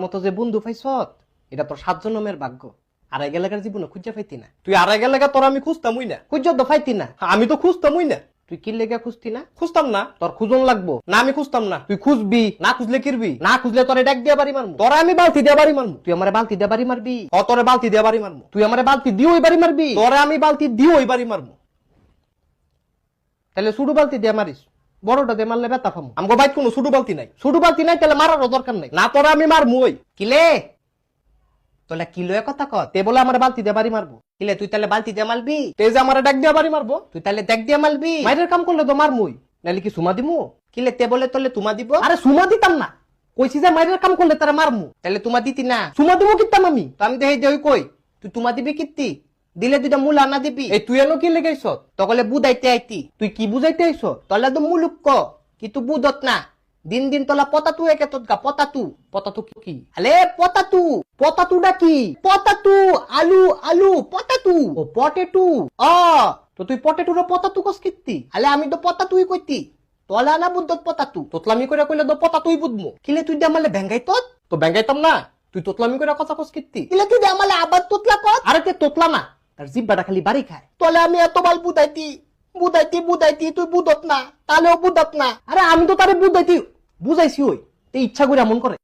মতো যে বন্ধু পাইছত এটা তোর 7 জন্মের ভাগ্য। আড়াই গেলাকার জীবনে খুঁজা পাইতি না তুই। আড়াই গেলাকা তোর আমি খুঁজতামই না। খুঁজ তো পাইতি না। আমি তো খুঁজতামই না। তুই কি লেগে খুঁজতি না? খুঁজতাম না। তোর খুঁজন লাগবো না? আমি খুঁজতাম না। তুই খুঁজবি না? খুঁজলে কিরবি না? খুঁজলে তোরে ডাক দিয়া বাড়ি মারমু। তোরা আমি বালতি দিয়া বাড়ি মারমু। তুই আমারে বালতি দিয়া বাড়ি মারবি? তোরে বালতি দিয়া বাড়ি মারমু। তুই আমারে বালতি দিয়ে ওই বাড়ি মারবি? তোরে আমি বালতি দিয়ে ওই বাড়ি মারমু। তাহলে সুডু বালতি দিয়ে মারিস, বড়টা দিয়ে মারলে ব্যথা পাবো। আমগো বাইক কোনো সুডু বালতি নাই। সুডু বালতি নাই তাহলে মারারও দরকার নাই। না তোরা আমি মারমু। ওই কিলে তোলা কিলো কথা কত তে বলে আমার বালতি দিয়ে বাড়ি মারবো। কিলে তুই তাহলে বালতি দিয়ে মারবি? তে যে আমার ডাক দিয়ে বাড়ি মারবো। তুই তাহলে ডাক দিয়ে মারবি? মাইরের কাম করলে তো মারমুই, নাহলে কি সুমা দিমু? কিলে তে বলে তোলে তুমা দিব? আরে সুমা দিতাম না, কইছি যে মাইরের কাম করলে তারা মারমু। তাহলে তুমা দিতি না? সুমা দিব কিতাম আমি তো। আমি দেই দেই কই তুই তুমা দিবি কিত্তি? দিলে দুইটা মূল আনা দিবি। এই তুই এনো কি লেগাইছ? তকলে বুঝাইতে আইতি। তুই কি বুঝাইতে আইছ? তলে তো মুলুক ক কিন্তু বুঝত না। দিন দিন তোলা পতাতু একে তোৎকা পতাতু। পতাতু কি? আলে পতাতু। পতাতুটা কি? পতাতু আলু আলু পতাতু। ও পটেটু। তো তুই পটেটুর পতাতু কস কিত্তি? আলে আমি তো পতাতুই কইতি। তলা না বুদ্ধত পতাতু। তোতলামি করে কইলে তো পতাতুই বুঝমু। কিলে তুই আমালে ব্যাঙ্গাই তো ব্যাঙ্গাইতাম না। তুই তোতলামি করে কথা কস কিত্তি? কিলে তুই আমালে আবার তোতলা কস? আরে তে তোতলা না, তার জিব্বাটা খালি বাড়ি খায়। তলে আমি এত বাল বুঝাইতি বুঝাইতি বুঝাইতি তুই বুঝত না, তাহলেও বুঝত না। আরে আমি তো তারে বুঝাইছি ওই তে ইচ্ছা করে এমন করে।